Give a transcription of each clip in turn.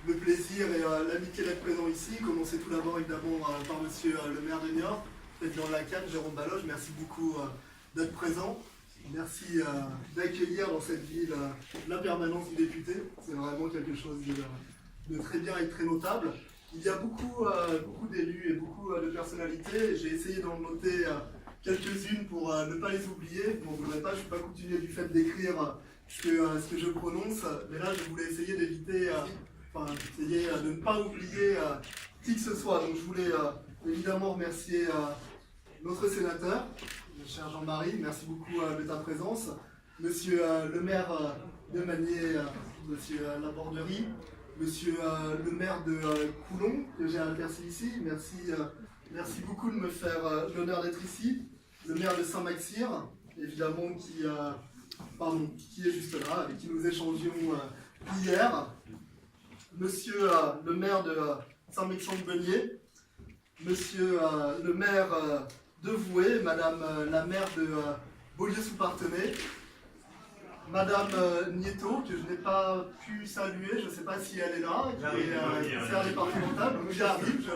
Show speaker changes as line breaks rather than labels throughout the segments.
Le plaisir et l'amitié d'être présent ici. Commencer tout d'abord évidemment par monsieur le maire de Niort, président de la CAN, Jérôme Baloche. Merci beaucoup d'être présent. Merci d'accueillir dans cette ville la permanence du député. C'est vraiment quelque chose de très bien et très notable. Il y a beaucoup d'élus et beaucoup de personnalités. J'ai essayé d'en noter quelques-unes pour ne pas les oublier. Bon, vous ne voudrez pas, je ne suis pas coutumier du fait d'écrire ce que je prononce, mais là je voulais essayer d'éviter, essayer de ne pas oublier qui que ce soit. Donc je voulais évidemment remercier notre sénateur, le cher Jean-Marie, merci beaucoup de ta présence. Monsieur le maire de Magnier, monsieur Laborderie, monsieur le maire de Coulon, que j'ai aperçu ici, merci beaucoup de me faire l'honneur d'être ici. Le maire de Saint-Maxir, évidemment, qui est juste là, avec qui nous échangions hier. Monsieur le maire de Saint-Mexan-de-Beunier, monsieur le maire de Voué, madame la maire de Beaulieu-sous-Partenay, madame Nieto, que je n'ai pas pu saluer, je ne sais pas si elle est là, qui est conseillère départementale, donc j'arrive,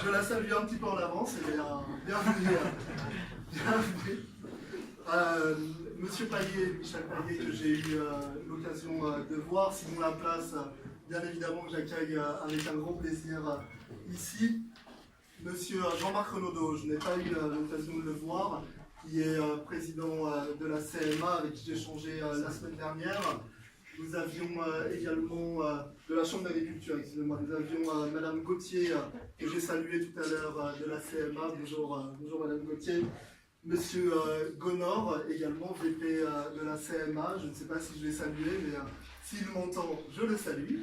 je la salue un petit peu en avance, et bienvenue. Monsieur Payet, Michel Payet, que j'ai eu l'occasion de voir, Simon Laplace, bien évidemment que j'accueille avec un grand plaisir ici. Monsieur Jean-Marc Renaudot, je n'ai pas eu l'occasion de le voir, qui est président de la CMA, avec qui j'ai échangé la semaine dernière. Nous avions également de la Chambre d'agriculture, excusez-moi, nous avions Madame Gauthier, que j'ai saluée tout à l'heure de la CMA. Bonjour Madame Gauthier. Monsieur Gonor, également VP de la CMA, je ne sais pas si je l'ai salué, mais s'il m'entend, je le salue.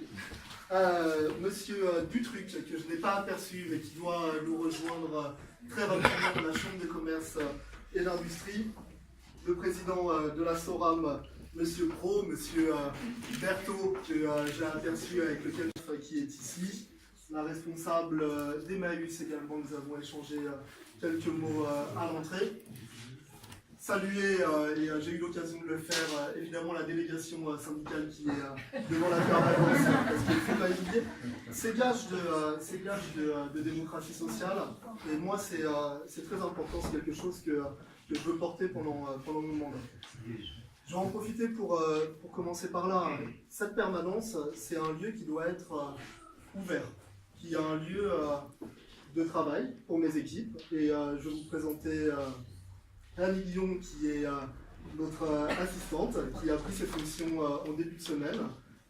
Monsieur Dutruc, que je n'ai pas aperçu, mais qui doit nous rejoindre très rapidement de la Chambre de commerce et d'industrie. Le président de la SORAM, Monsieur Gros, Monsieur Berthaud, que j'ai aperçu avec lequel qui est ici. La responsable d'Emmaüs également, nous avons échangé quelques mots à l'entrée. Saluer, et j'ai eu l'occasion de le faire, évidemment la délégation syndicale qui est devant la permanence, parce qu'il ne faut pas oublier. C'est gage de démocratie sociale, et moi c'est très important, c'est quelque chose que je veux porter pendant mon mandat. Je vais en profiter pour commencer par là. Cette permanence, c'est un lieu qui doit être ouvert, qui est un lieu de travail pour mes équipes, et je vais vous présenter Annie Guillon, qui est notre assistante, qui a pris cette fonction en début de semaine.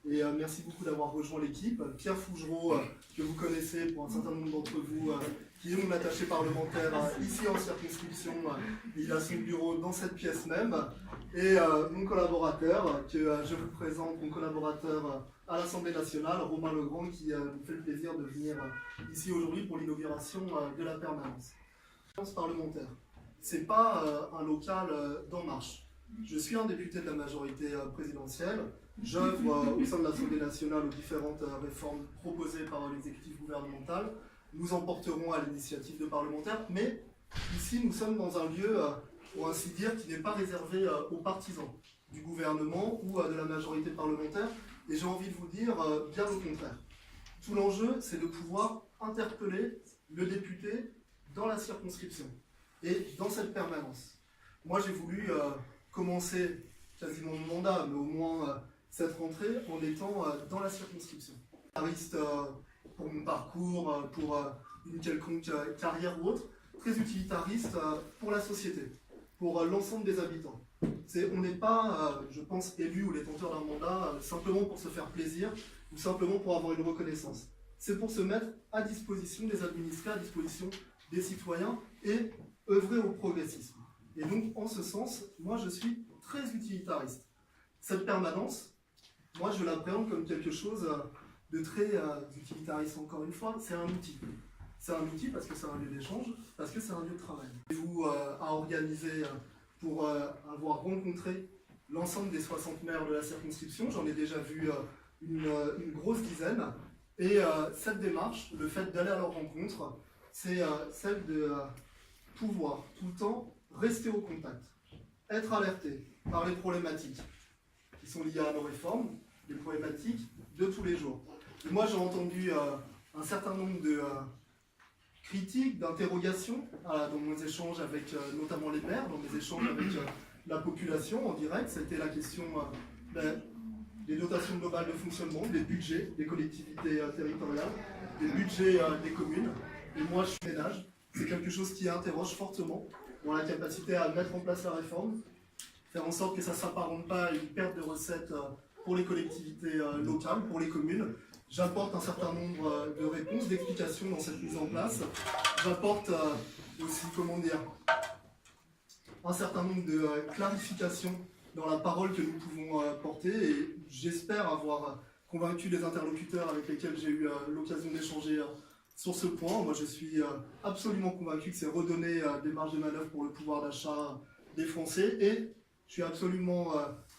Et merci beaucoup d'avoir rejoint l'équipe. Pierre Fougereau, que vous connaissez pour un certain nombre d'entre vous, qui est mon attaché parlementaire ici en circonscription. Il a son bureau dans cette pièce même. Et mon collaborateur, que je vous présente, mon collaborateur à l'Assemblée nationale, Romain Legrand, qui nous fait le plaisir de venir ici aujourd'hui pour l'inauguration de la permanence. Parlementaire. C'est pas un local d'En Marche. Je suis un député de la majorité présidentielle. J'œuvre au sein de l'Assemblée nationale aux différentes réformes proposées par l'exécutif gouvernemental. Nous en porterons à l'initiative de parlementaires, mais ici nous sommes dans un lieu, pour ainsi dire, qui n'est pas réservé aux partisans du gouvernement ou de la majorité parlementaire. Et j'ai envie de vous dire bien au contraire. Tout l'enjeu, c'est de pouvoir interpeller le député dans la circonscription et dans cette permanence. Moi, j'ai voulu commencer quasiment mon mandat, mais au moins cette rentrée, en étant dans la circonscription. Utilitariste pour mon parcours, pour une quelconque carrière ou autre, très utilitariste pour la société, pour l'ensemble des habitants. On n'est pas, je pense, élu ou détenteur d'un mandat simplement pour se faire plaisir ou simplement pour avoir une reconnaissance. C'est pour se mettre à disposition des administrés, à disposition des citoyens et œuvrer au progressisme. Et donc, en ce sens, moi, je suis très utilitariste. Cette permanence, moi, je l'appréhende comme quelque chose de très utilitariste, encore une fois. C'est un outil. C'est un outil parce que c'est un lieu d'échange, parce que c'est un lieu de travail. Vous à organiser pour avoir rencontré l'ensemble des 60 maires de la circonscription. J'en ai déjà vu une grosse dizaine. Et cette démarche, le fait d'aller à leur rencontre, c'est celle de pouvoir tout le temps rester au contact, être alerté par les problématiques qui sont liées à nos réformes, les problématiques de tous les jours. Et moi, j'ai entendu un certain nombre de critiques, d'interrogations dans mes échanges avec notamment les maires, dans mes échanges avec la population en direct. C'était la question des dotations globales de fonctionnement, des budgets des collectivités territoriales, des budgets des communes. Et moi, je suis ménage. C'est quelque chose qui interroge fortement dans la capacité à mettre en place la réforme, faire en sorte que ça ne s'apparente pas à une perte de recettes pour les collectivités locales, pour les communes. J'apporte un certain nombre de réponses, d'explications dans cette mise en place. J'apporte aussi, un certain nombre de clarifications dans la parole que nous pouvons porter, et j'espère avoir convaincu les interlocuteurs avec lesquels j'ai eu l'occasion d'échanger sur ce point. Moi, je suis absolument convaincu que c'est redonner des marges de manœuvre pour le pouvoir d'achat des Français, et je suis absolument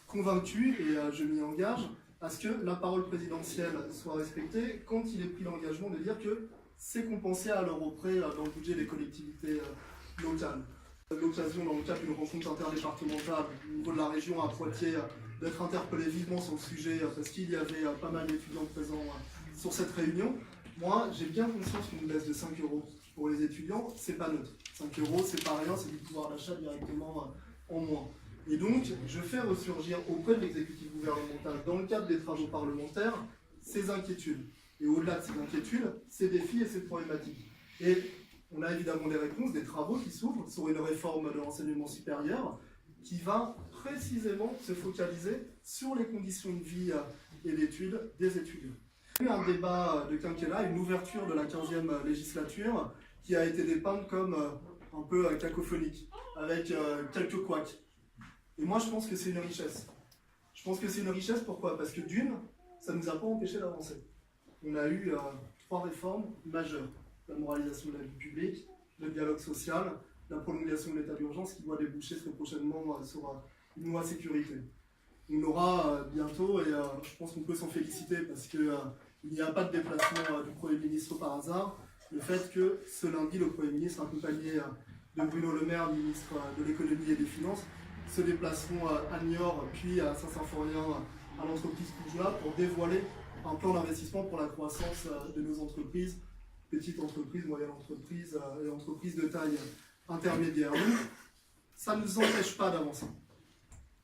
convaincu, et je m'y engage, à ce que la parole présidentielle soit respectée quand il est pris l'engagement de dire que c'est compensé à l'euro près dans le budget des collectivités locales. L'occasion, dans le cadre d'une rencontre interdépartementale au niveau de la région à Poitiers, d'être interpellé vivement sur le sujet parce qu'il y avait pas mal d'étudiants présents sur cette réunion. Moi, j'ai bien conscience qu'une baisse de 5 € pour les étudiants, c'est pas neutre. 5 €, c'est pas rien, c'est du pouvoir d'achat directement en moins. Et donc, je fais ressurgir auprès de l'exécutif gouvernemental, dans le cadre des travaux parlementaires, ces inquiétudes. Et au-delà de ces inquiétudes, ces défis et ces problématiques. Et on a évidemment des réponses, des travaux qui s'ouvrent sur une réforme de l'enseignement supérieur qui va précisément se focaliser sur les conditions de vie et d'études des étudiants. Il y a eu un débat de quinquennat, une ouverture de la 15e législature qui a été dépeinte comme un peu cacophonique, avec quelques couacs. Et moi, je pense que c'est une richesse. Je pense que c'est une richesse, pourquoi? Parce que d'une, ça ne nous a pas empêché d'avancer. On a eu 3 réformes majeures. La moralisation de la vie publique, le dialogue social, la prolongation de l'état d'urgence qui doit déboucher très prochainement sur une loi sécurité. On aura bientôt, et je pense qu'on peut s'en féliciter parce qu'il n'y a pas de déplacement du Premier ministre par hasard, le fait que ce lundi, le Premier ministre, accompagné de Bruno Le Maire, ministre de l'économie et des finances, se déplaceront à Niort puis à Saint-Symphorien, à l'entreprise Poujla, pour dévoiler un plan d'investissement pour la croissance de nos entreprises, petites entreprises, moyennes entreprises et entreprises de taille intermédiaire. Donc, ça ne nous empêche pas d'avancer.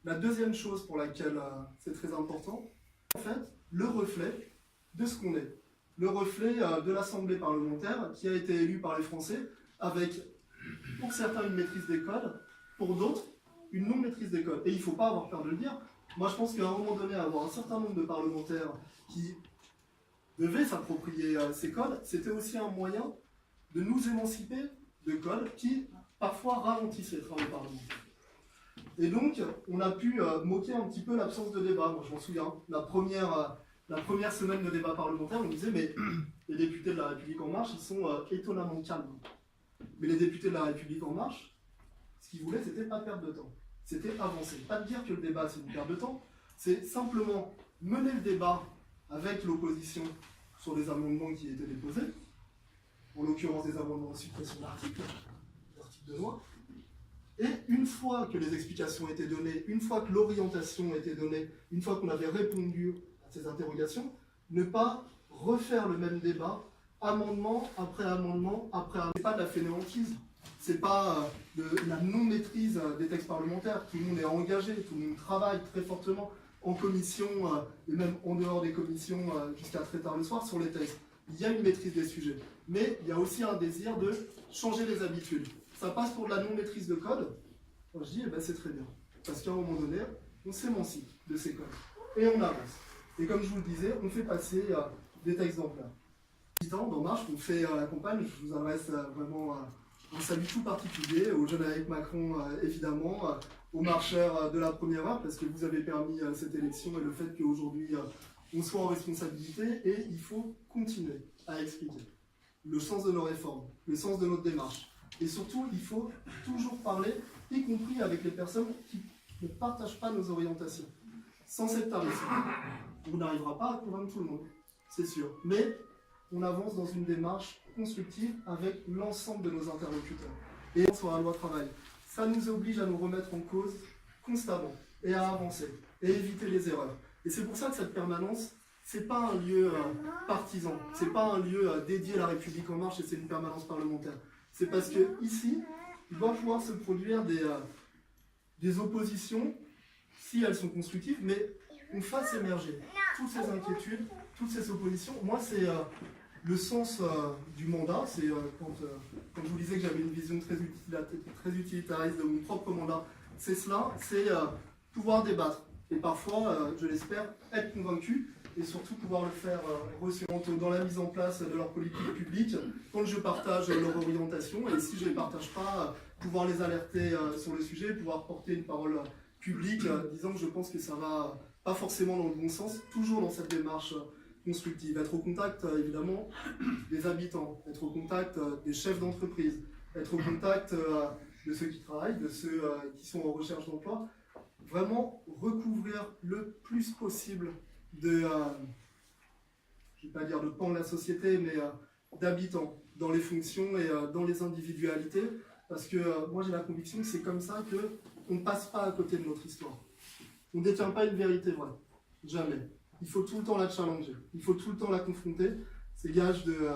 La deuxième chose pour laquelle c'est très important, en fait, le reflet de ce qu'on est. Le reflet de l'Assemblée parlementaire qui a été élue par les Français avec, pour certains, une maîtrise des codes, pour d'autres, une non-maîtrise des codes. Et il ne faut pas avoir peur de le dire. Moi, je pense qu'à un moment donné, avoir un certain nombre de parlementaires qui devaient s'approprier ces codes, c'était aussi un moyen de nous émanciper de codes qui, parfois, ralentissent les travaux parlementaires. Et donc, on a pu moquer un petit peu l'absence de débat. Moi, je m'en souviens. La première semaine de débat parlementaire, on disait, mais les députés de la République En Marche, ils sont étonnamment calmes. Mais les députés de la République En Marche, ce qu'ils voulaient, c'était pas perdre de temps. C'était avancer. Pas de dire que le débat, c'est une perte de temps. C'est simplement mener le débat avec l'opposition sur les amendements qui étaient déposés, en l'occurrence des amendements de suppression d'articles de loi. Et une fois que les explications étaient données, une fois que l'orientation était donnée, une fois qu'on avait répondu à ces interrogations, ne pas refaire le même débat, amendement après amendement après amendement. C'est pas de la fainéantise, c'est pas de la non-maîtrise des textes parlementaires. Tout le monde est engagé, tout le monde travaille très fortement en commission et même en dehors des commissions jusqu'à très tard le soir sur les textes. Il y a une maîtrise des sujets, mais il y a aussi un désir de changer les habitudes. Ça passe pour de la non-maîtrise de code. Moi, je dis, eh ben, c'est très bien. Parce qu'à un moment donné, on s'émancipe de ces codes. Et on avance. Et comme je vous le disais, on fait passer des textes d'ampleur. Dans Marche, on fait la campagne. Je vous adresse vraiment un salut tout particulier aux jeunes avec Macron, évidemment, aux marcheurs de la première heure, parce que vous avez permis cette élection et le fait qu'aujourd'hui, on soit en responsabilité. Et il faut continuer à expliquer le sens de nos réformes, le sens de notre démarche. Et surtout, il faut toujours parler, y compris avec les personnes qui ne partagent pas nos orientations. Sans sectarisme, on n'arrivera pas à convaincre tout le monde, c'est sûr. Mais on avance dans une démarche constructive avec l'ensemble de nos interlocuteurs. Et sur la loi travail, ça nous oblige à nous remettre en cause constamment et à avancer et éviter les erreurs. Et c'est pour ça que cette permanence, c'est pas un lieu partisan, c'est pas un lieu dédié à la République En Marche et c'est une permanence parlementaire. C'est parce que ici, il doit pouvoir se produire des oppositions, si elles sont constructives, mais on fasse émerger toutes ces inquiétudes, toutes ces oppositions. Moi, c'est le sens du mandat. C'est quand je vous disais que j'avais une vision très utilitariste de mon propre mandat, c'est cela, c'est pouvoir débattre. Et parfois, je l'espère, être convaincu. Et surtout pouvoir le faire recevoir dans la mise en place de leur politique publique, quand je partage leur orientation, et si je ne les partage pas, pouvoir les alerter sur le sujet, pouvoir porter une parole publique, disant que je pense que ça va pas forcément dans le bon sens, toujours dans cette démarche constructive. Être au contact, évidemment, des habitants, être au contact des chefs d'entreprise, être au contact de ceux qui travaillent, de ceux qui sont en recherche d'emploi, vraiment recouvrir le plus possible je ne vais pas dire de pan de la société, mais d'habitants dans les fonctions et dans les individualités, parce que moi j'ai la conviction que c'est comme ça qu'on ne passe pas à côté de notre histoire. On ne détient pas une vérité vraie, jamais. Il faut tout le temps la challenger, il faut tout le temps la confronter. C'est gage de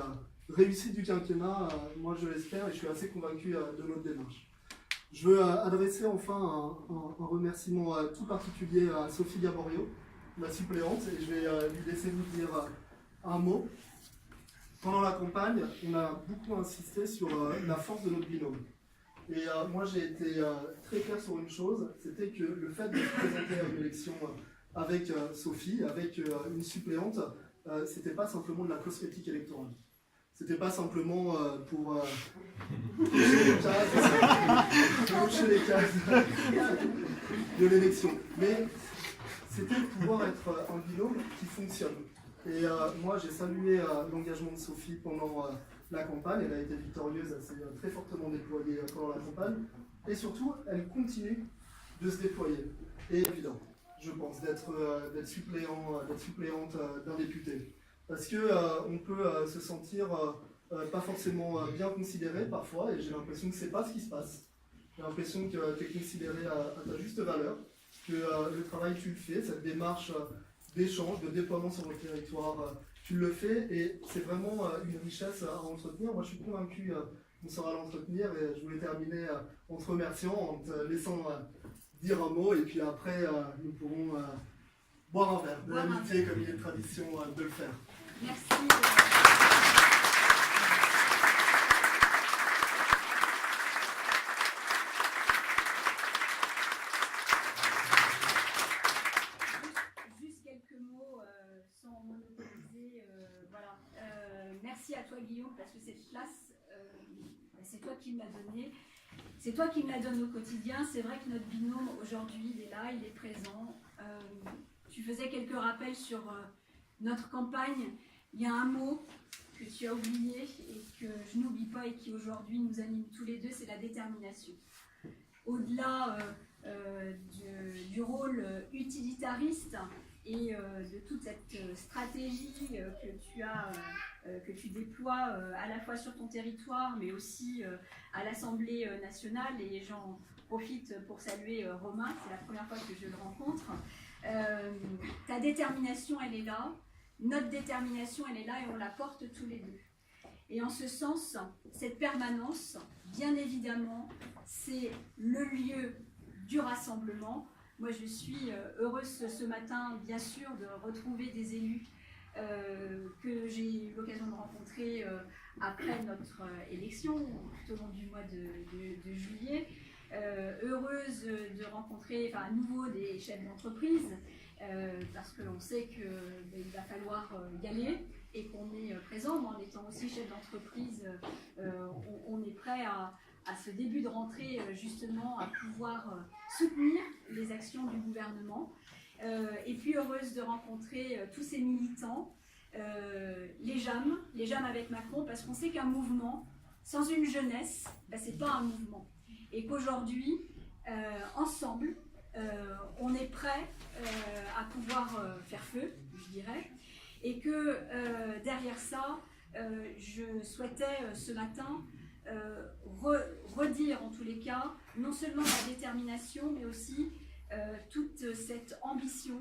réussite du quinquennat, moi je l'espère et je suis assez convaincu de notre démarche. Je veux adresser enfin un remerciement tout particulier à Sophie Gaborio, ma suppléante, et je vais lui laisser vous dire un mot. Pendant la campagne, on a beaucoup insisté sur la force de notre binôme. Et moi, j'ai été très clair sur une chose, c'était que le fait de se présenter à une élection avec Sophie, avec une suppléante, c'était pas simplement de la cosmétique électorale. C'était pas simplement pour cocher les cases de l'élection. Mais c'était de pouvoir être un binôme qui fonctionne. Et moi, j'ai salué l'engagement de Sophie pendant la campagne. Elle a été victorieuse, elle s'est très fortement déployée pendant la campagne. Et surtout, elle continue de se déployer. Et évident, je pense, d'être suppléante d'un député. Parce qu'on peut se sentir pas forcément bien considéré parfois, et j'ai l'impression que c'est pas ce qui se passe. J'ai l'impression que tu es considéré à ta juste valeur, que le travail tu le fais, cette démarche d'échange, de déploiement sur le territoire, tu le fais, et c'est vraiment une richesse à entretenir. Moi je suis convaincu qu'on saura l'entretenir, et je voulais terminer en te remerciant, en te laissant dire un mot, et puis après nous pourrons boire un verre de l'amitié comme il est tradition de le faire.
Merci. Juste quelques mots sans monopoliser. Voilà. Merci à toi Guillaume, parce que cette place, c'est toi qui me l'as donnée. C'est toi qui me la donne au quotidien. C'est vrai que notre binôme aujourd'hui, il est là, il est présent. Tu faisais quelques rappels sur notre campagne. Il y a un mot que tu as oublié et que je n'oublie pas et qui aujourd'hui nous anime tous les deux, c'est la détermination. Au-delà du rôle utilitariste et de toute cette stratégie que tu déploies à la fois sur ton territoire, mais aussi à l'Assemblée nationale, et j'en profite pour saluer Romain, c'est la première fois que je le rencontre. Ta détermination, elle est là, notre détermination, elle est là, et on la porte tous les deux. Et en ce sens, cette permanence, bien évidemment, c'est le lieu du rassemblement. Moi, je suis heureuse ce matin, bien sûr, de retrouver des élus que j'ai eu l'occasion de rencontrer après notre élection, tout au long du mois de juillet. Heureuse de rencontrer à nouveau des chefs d'entreprise, parce qu'on sait qu'il va falloir y aller et qu'on est présent. Mais en étant aussi chef d'entreprise, on est prêt à ce début de rentrée justement à pouvoir soutenir les actions du gouvernement. Et puis heureuse de rencontrer tous ces militants, les JAM avec Macron, parce qu'on sait qu'un mouvement sans une jeunesse, c'est pas un mouvement. Et qu'aujourd'hui, ensemble, on est prêt à pouvoir faire feu, je dirais, et que derrière ça, je souhaitais ce matin redire en tous les cas, non seulement la détermination, mais aussi toute cette ambition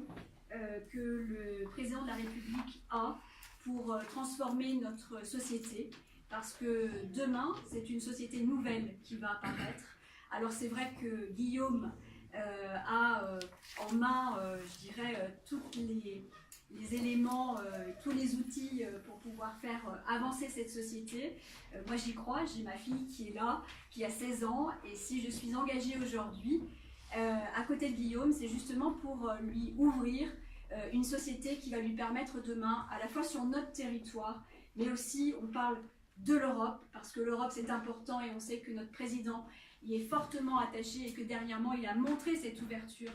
que le président de la République a pour transformer notre société, parce que demain, c'est une société nouvelle qui va apparaître. Alors c'est vrai que Guillaume a en main, je dirais, tous les éléments, tous les outils pour pouvoir faire avancer cette société. Moi j'y crois, j'ai ma fille qui est là, qui a 16 ans, et si je suis engagée aujourd'hui à côté de Guillaume, c'est justement pour lui ouvrir une société qui va lui permettre demain, à la fois sur notre territoire, mais aussi on parle de l'Europe, parce que l'Europe c'est important et on sait que notre président y est fortement attaché et que dernièrement il a montré cette ouverture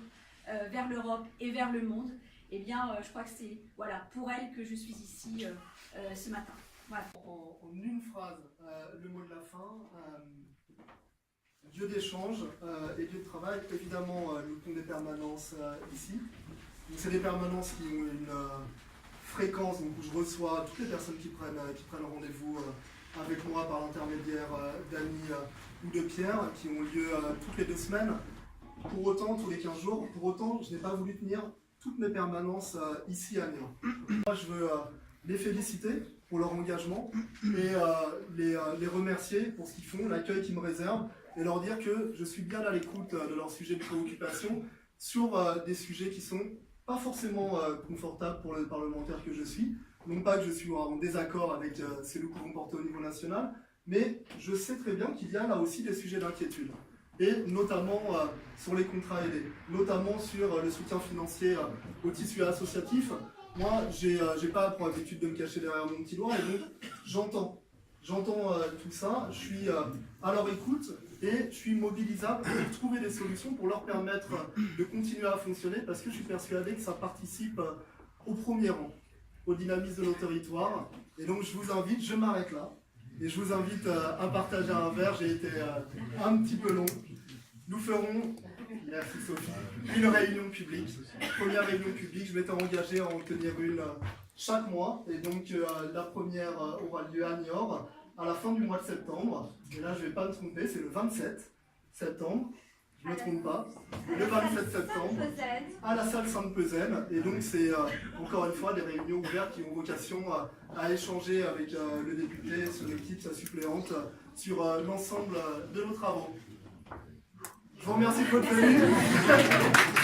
vers l'Europe et vers le monde. Eh bien, je crois que c'est pour elle que je suis ici ce matin. Voilà.
En une phrase, le mot de la fin, lieu d'échange et lieu de travail. Évidemment, nous avons des permanences ici. C'est des permanences qui ont une fréquence, donc où je reçois toutes les personnes qui prennent rendez-vous avec moi par l'intermédiaire d'Annie ou de Pierre, qui ont lieu toutes les 2 semaines. Pour autant, tous les 15 jours, pour autant, je n'ai pas voulu tenir toutes mes permanences ici à Nyon. Moi, je veux les féliciter pour leur engagement et les remercier pour ce qu'ils font, l'accueil qu'ils me réservent, et leur dire que je suis bien à l'écoute de leurs sujets de préoccupation sur des sujets qui sont pas forcément confortables pour le parlementaire que je suis. Non pas que je suis en désaccord avec ce que nous pouvons porter au niveau national, mais je sais très bien qu'il y a là aussi des sujets d'inquiétude. Et notamment sur les contrats aidés, notamment sur le soutien financier au tissu associatif. Moi, j'ai pas pour habitude de me cacher derrière mon petit doigt, et donc j'entends tout ça, je suis à leur écoute et je suis mobilisable pour trouver des solutions pour leur permettre de continuer à fonctionner, parce que je suis persuadé que ça participe au premier rang au dynamisme de nos territoires. Et donc je vous invite, je m'arrête là, et je vous invite à partager un verre. J'ai été un petit peu long. Nous ferons, merci Sophie, une réunion publique, première réunion publique. Je m'étais engagé à en tenir une chaque mois, et donc la première aura lieu à Niort à la fin du mois de septembre. Et là je ne vais pas me tromper, c'est le 27 septembre. Je ne me trompe pas, le 27 septembre, à la salle Sainte-Pezaine. Et donc c'est encore une fois des réunions ouvertes qui ont vocation à échanger avec le député, son équipe, sa suppléante, sur l'ensemble de nos travaux. Je vous remercie de votre venue.